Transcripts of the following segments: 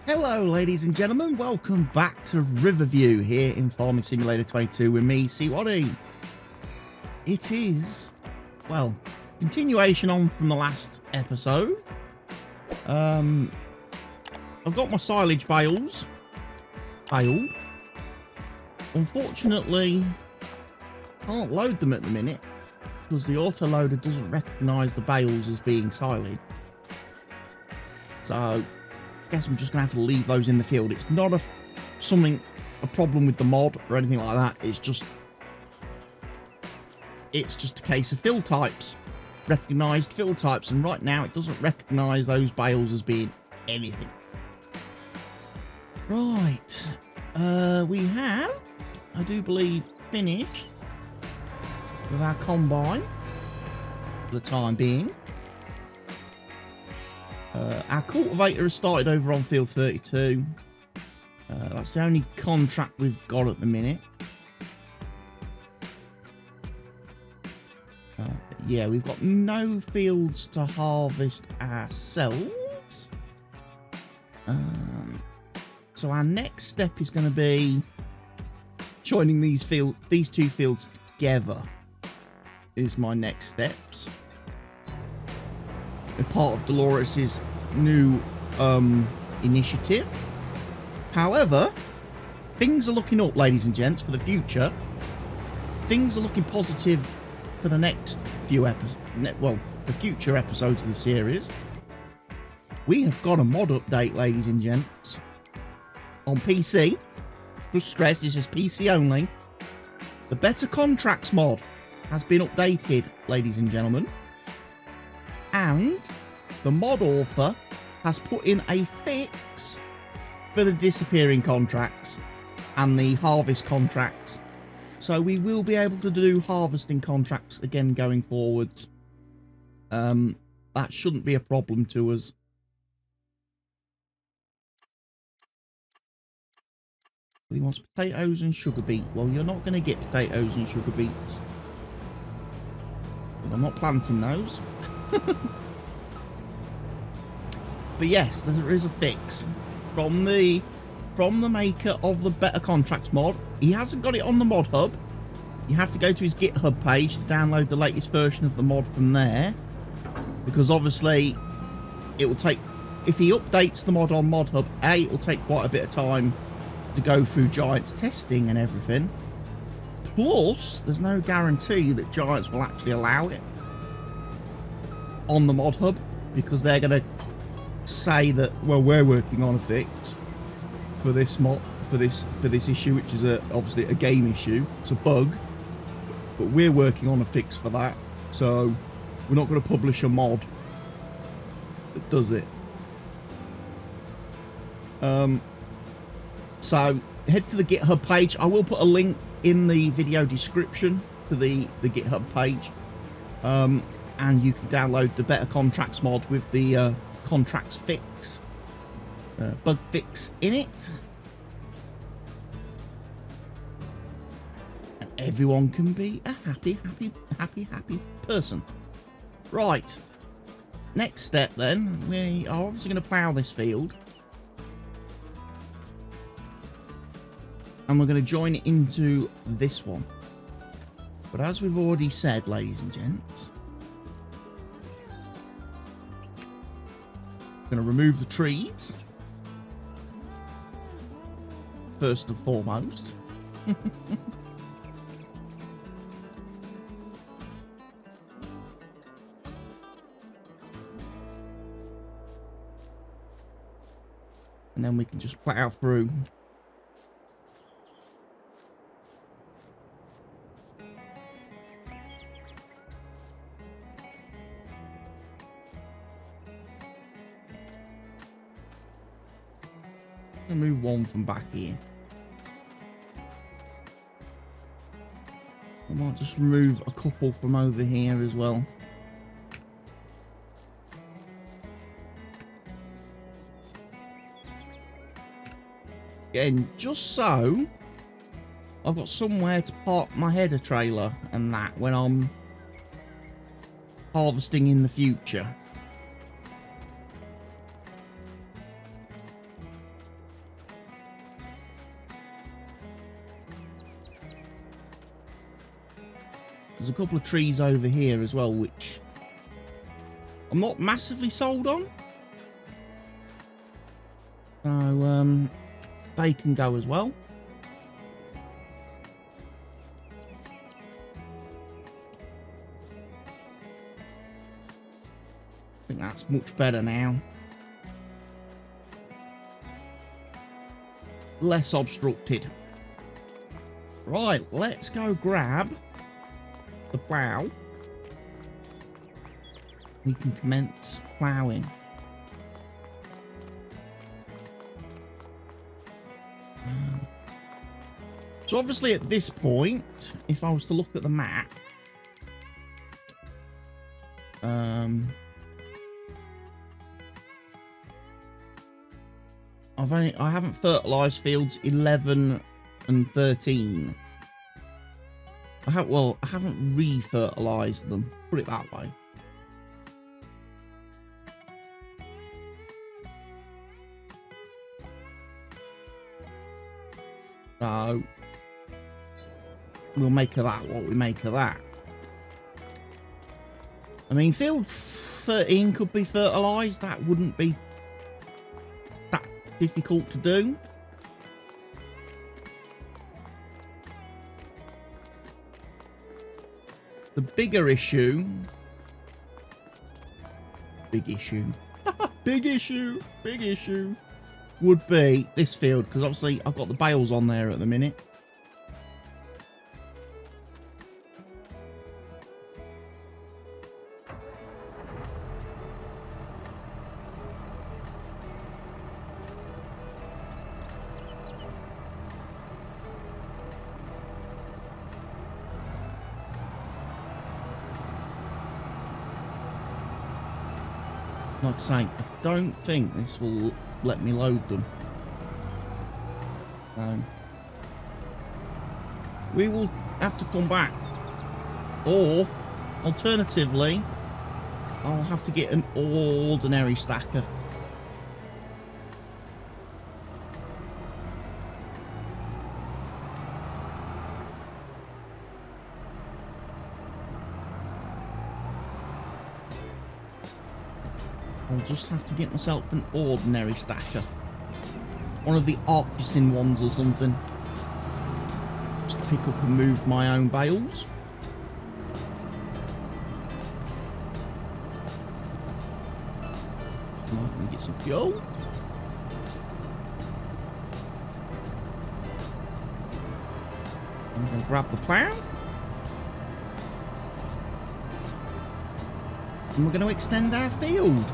Hello ladies and gentlemen, welcome back to Riverview here in Farming Simulator 22 with me, C1E. It is, well, continuation on from the last episode. I've got my silage bales baled. Unfortunately, can't load them at the minute because the autoloader doesn't recognise the bales as being silage. So I guess I'm just gonna have to leave those in the field. It's not a problem with the mod or anything like that. It's just a case of fill types, recognized fill types, and right now it doesn't recognize those bales as being anything. Right, we have, I do believe, finished with our combine for the time being. Our cultivator has started over on field 32. That's the only contract we've got at the minute. Yeah, we've got no fields to harvest ourselves. So our next step is going to be joining these two fields together. Is my next steps. A part of Delores' new initiative. However, things are looking up, ladies and gents, for the future. Things are looking positive for the next few episodes. Well, the future episodes of the series. We have got a mod update, ladies and gents, on PC. Just stress, this is PC only. The Better Contracts mod has been updated, ladies and gentlemen. And the mod author has put in a fix for the disappearing contracts and the harvest contracts. So we will be able to do harvesting contracts again going forwards. That shouldn't be a problem to us. He wants potatoes and sugar beet. Well, you're not going to get potatoes and sugar beets. I'm not planting those. But yes, there is a fix from the maker of the Better Contracts mod. He hasn't got it on the mod hub. You have to go to his GitHub page to download the latest version of the mod from there, because obviously it will take, if he updates the mod on mod hub, it will take quite a bit of time to go through Giants testing and everything. Plus, there's no guarantee that Giants will actually allow it on the mod hub, because they're going to say that, well, we're working on a fix for this mod, for this issue, which is obviously a game issue. It's a bug, but we're working on a fix for that. So we're not going to publish a mod that does it. So head to the GitHub page. I will put a link in the video description to the GitHub page, and you can download the Better Contracts mod with the contracts fix, bug fix in it, and everyone can be a happy person. Right, next step then, we are obviously going to plough this field. And we're going to join it into this one. But as we've already said, ladies and gents, I'm going to remove the trees first and foremost. And then we can just plough through. Move one from back here. I might just remove a couple from over here as well. Again, just so I've got somewhere to park my header trailer and that when I'm harvesting in the future. There's a couple of trees over here as well, which I'm not massively sold on. So, they can go as well. I think that's much better now. Less obstructed. Right, let's go grab the plough. We can commence ploughing. So obviously at this point, if I was to look at the map, I haven't fertilised fields 11 and 13. I haven't re-fertilised them. Put it that way. So we'll make of that what we make of that. I mean, field 13 could be fertilised. That wouldn't be that difficult to do. The bigger issue... big issue would be this field, because obviously I've got the bales on there at the minute. Like I say, I don't think this will let me load them. We will have to come back. Or, alternatively, I'll have to get an ordinary stacker. I'll just have to get myself an ordinary stacker. One of the Artisan ones or something. Just pick up and move my own bales. I can get some fuel. I'm going to grab the plough. And we're going to extend our field.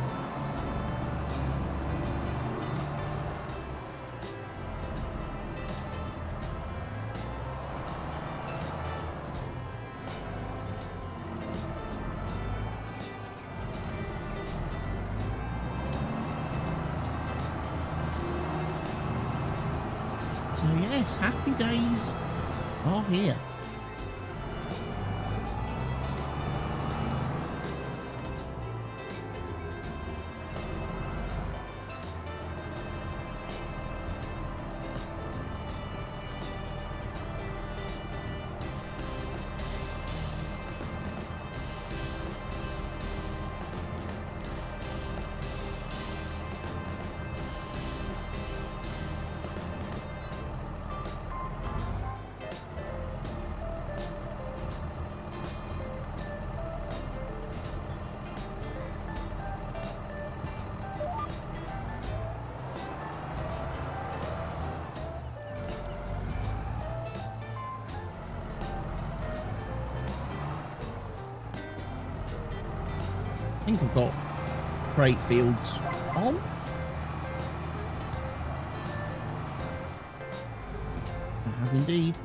So yes, happy days are here. I think I've got great fields on. I have indeed.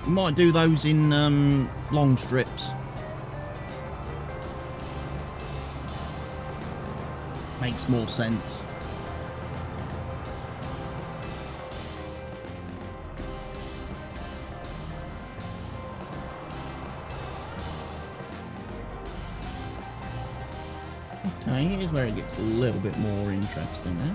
We might do those in long strips. Makes more sense. Okay, here's where it gets a little bit more interesting now.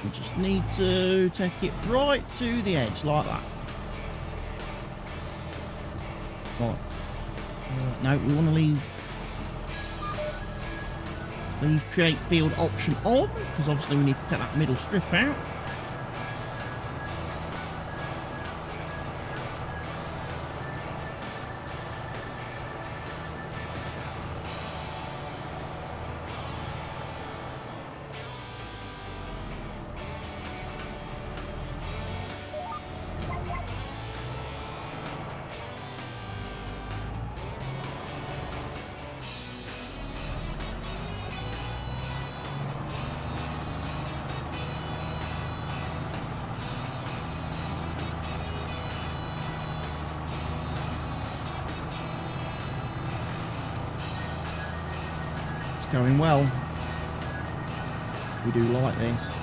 We just need to take it right to the edge, like that. Right. No, we want to leave create field option on, because obviously we need to cut that middle strip out. Going well. We do like this.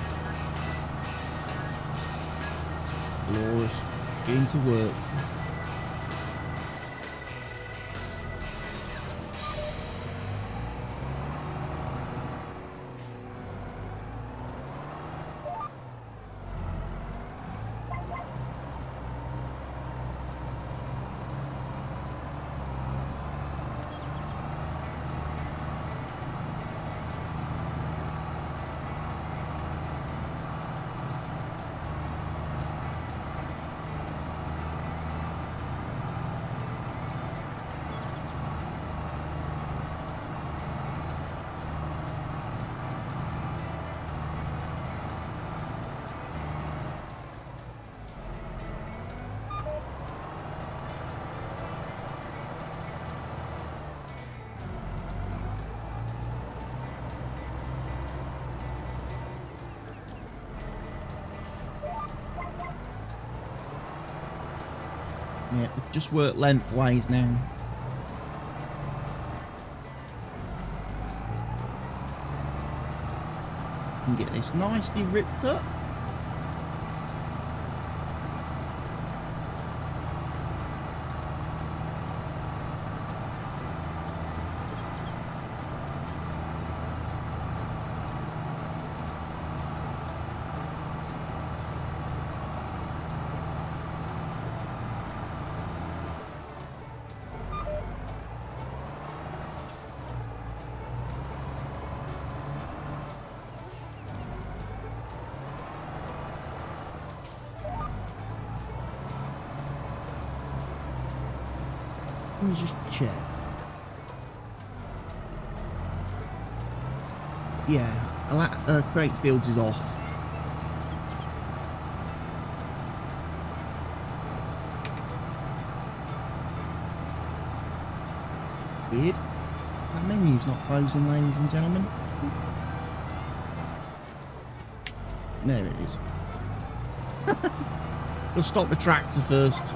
Delores, getting to work. Yeah, just work lengthways now. And get this nicely ripped up. Let me just check. Yeah, Crate Fields is off. Weird. That menu's not closing, ladies and gentlemen. There it is. We'll stop the tractor first.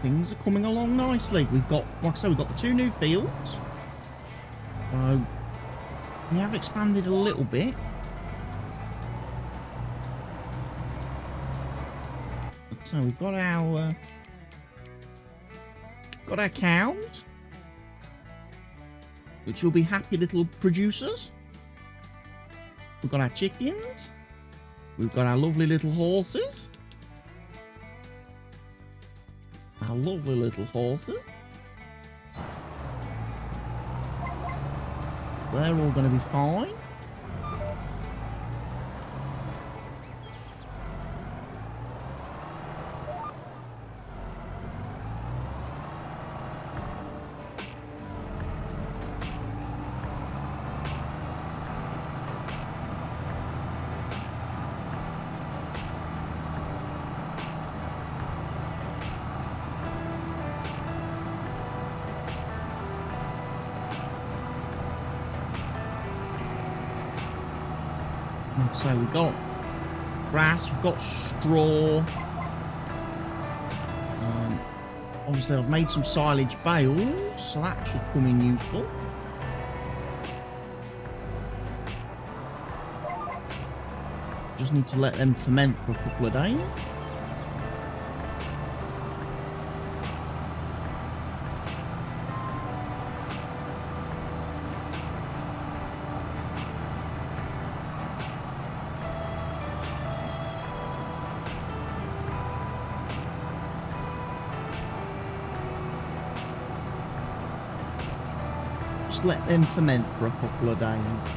things are coming along nicely. We've got, like I said, we've got the 2 new fields. So we have expanded a little bit. So we've got our cows, which will be happy little producers. We've got our chickens. We've got our lovely little horses. Our lovely little horses. They're all going to be fine. So we've got grass, we've got straw. Obviously I've made some silage bales, so that should come in useful. Just need to let them ferment for a couple of days. Let them ferment for a couple of days.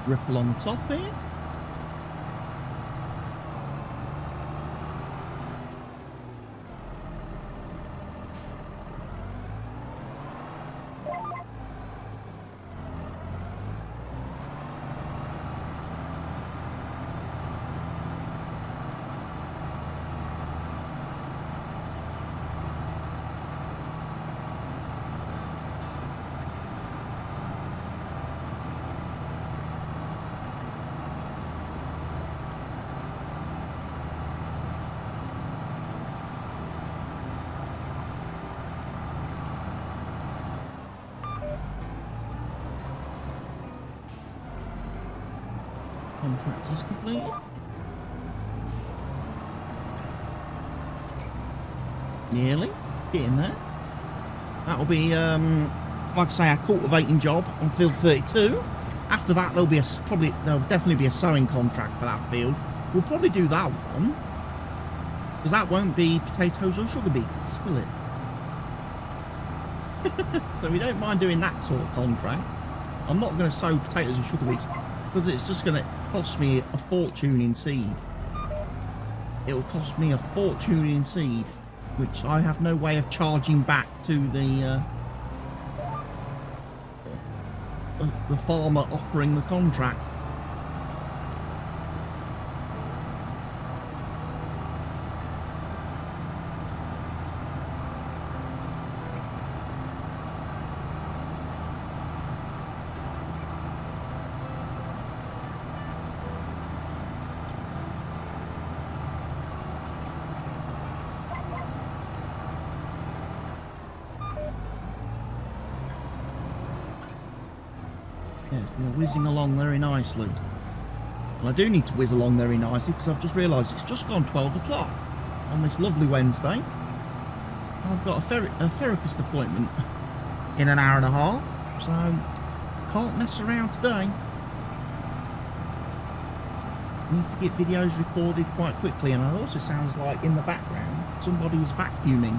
Ripple on the top here. Contract is complete. Nearly getting there. That'll be like I say, our cultivating job on field 32. After that there'll definitely be a sowing contract for that field. We'll probably do that one, because that won't be potatoes or sugar beets, will it? So we don't mind doing that sort of contract. I'm not going to sow potatoes and sugar beets, because it's just going to cost me a fortune in seed. It will cost me a fortune in seed, which I have no way of charging back to the farmer offering the contract. Yeah, it's been whizzing along very nicely. And I do need to whiz along very nicely, because I've just realised it's just gone 12 o'clock on this lovely Wednesday. And I've got a therapist appointment in an hour and a half. So Can't mess around today. Need to get videos recorded quite quickly, and it also sounds like in the background somebody's vacuuming.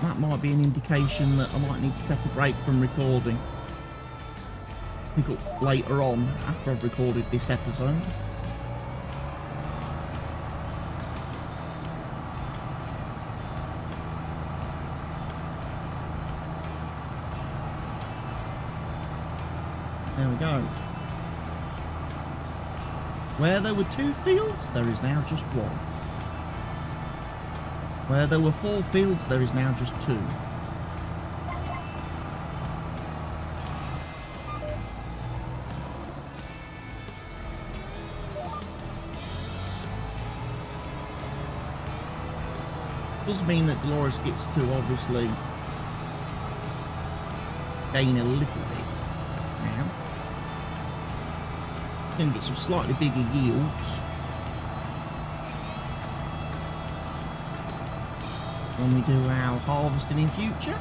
That might be an indication that I might need to take a break from recording. Pick up later on after I've recorded this episode. There we go. Where there were 2 fields, there is now just 1. Where there were 4 fields, there is now just 2. Does mean that Delores gets to obviously gain a little bit now. Going to get some slightly bigger yields when we do our harvesting in future.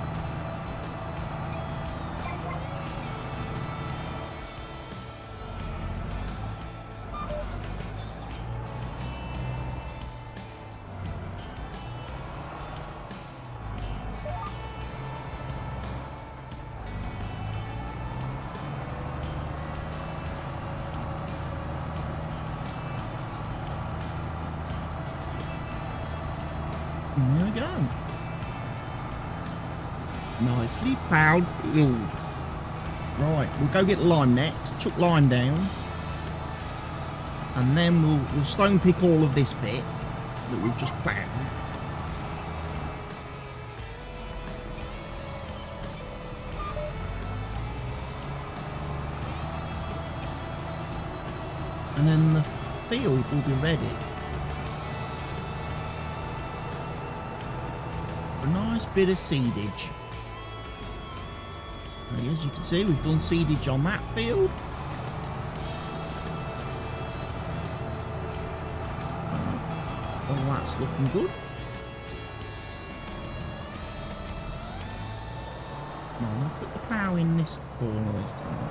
And there we go. Nicely ploughed field. Right, we'll go get the lime next. Chuck lime down. And then we'll stone pick all of this bit that we've just ploughed. And then the field will be ready. A nice bit of seedage. And as you can see, we've done seedage on that field. All that's looking good. Now I'm going to put the plough in this corner this time.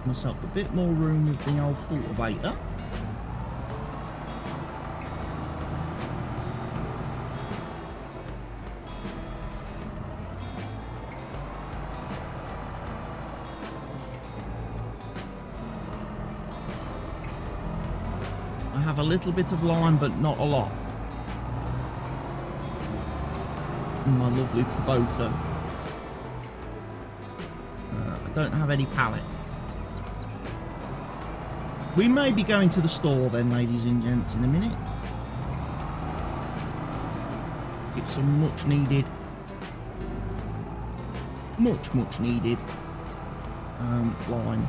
Myself a bit more room with the old cultivator. I have a little bit of lime, but not a lot. In my lovely Kubota. I don't have any pallet. We may be going to the store then, ladies and gents, in a minute. Get some much needed lime.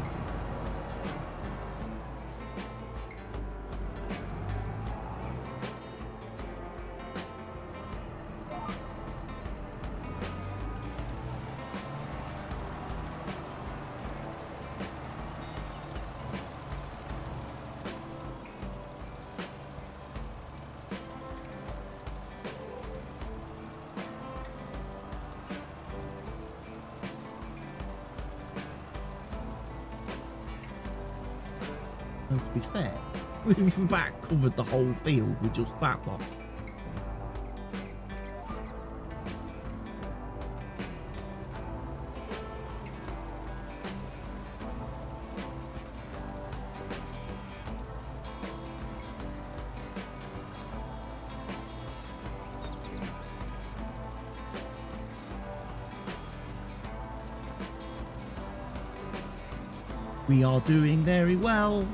To be fair, we've about covered the whole field with just that lot. We are doing very well.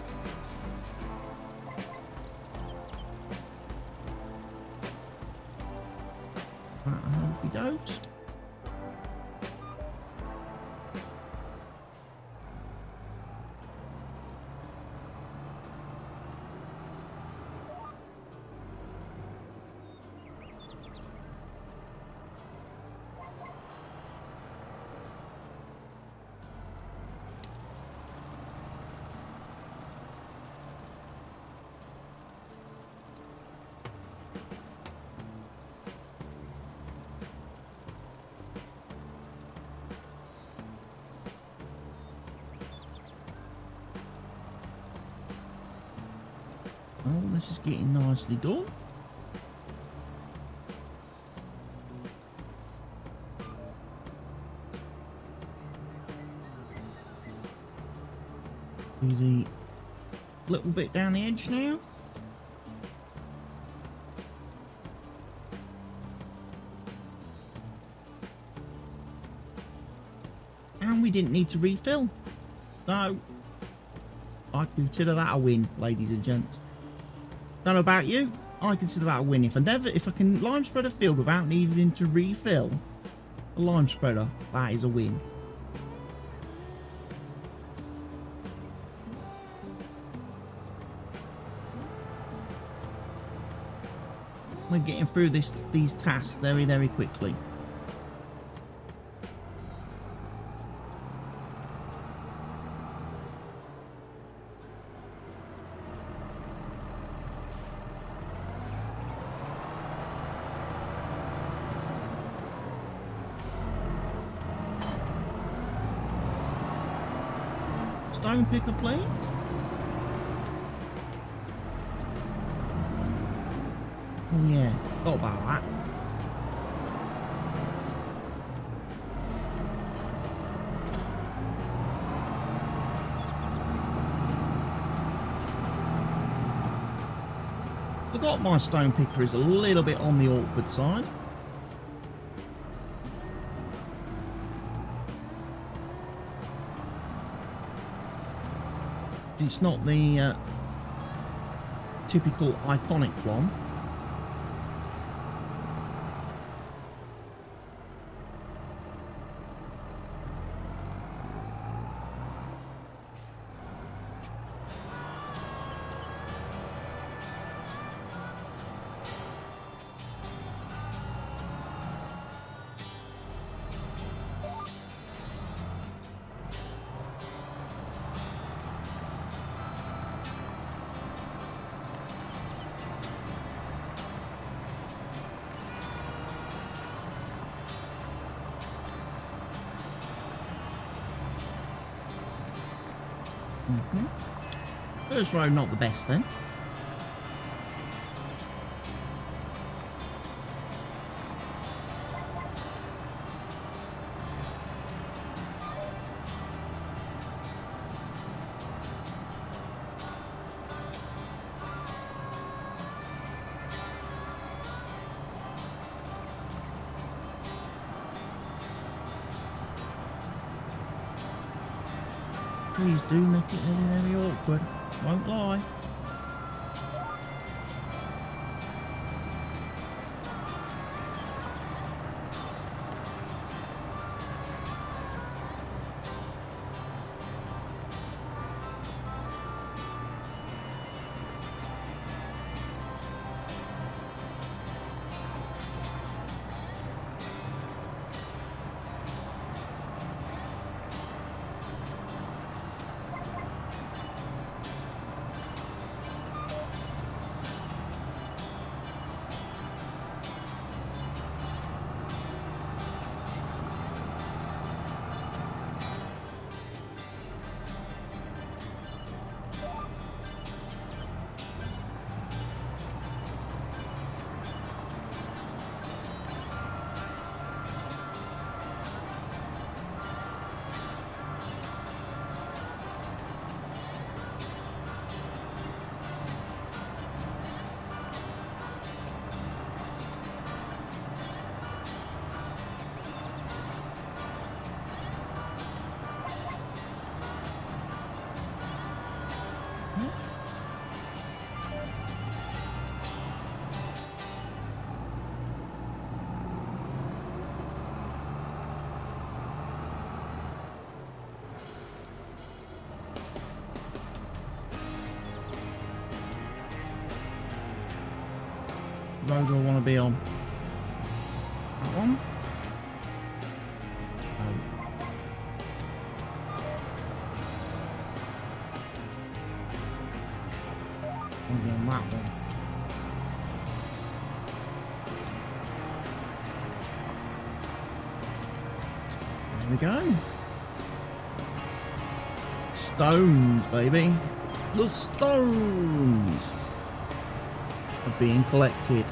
I hope we don't. Oh, this is getting nicely done. Do the little bit down the edge now. And we didn't need to refill. So I consider that a win, ladies and gents. Don't know about you, I consider that a win. If I can lime spread a field without needing to refill a lime spreader, that is a win. We're getting through these tasks very, very quickly. Stone picker, please. Oh yeah, forgot about that. Forgot my stone picker is a little bit on the awkward side. It's not the typical iconic one. First row, not the best then. Trees do make it very, very awkward. Won't lie. Road I want to be on. That one. I'll be on that one. There we go. Stones, baby. The stones. are being collected.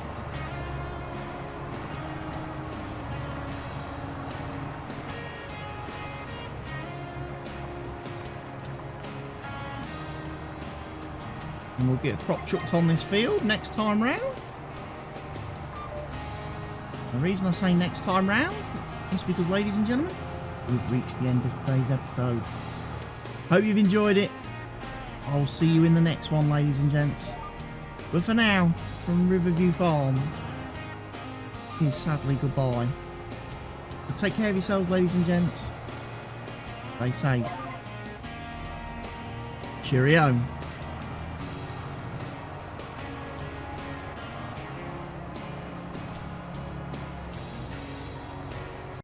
And we'll get a crop chucked on this field next time round. The reason I say next time round is because, ladies and gentlemen, we've reached the end of today's episode. Hope you've enjoyed it. I'll see you in the next one, ladies and gents. But for now, from Riverview Farm, it is sadly goodbye. But take care of yourselves, ladies and gents. Stay safe. Cheerio.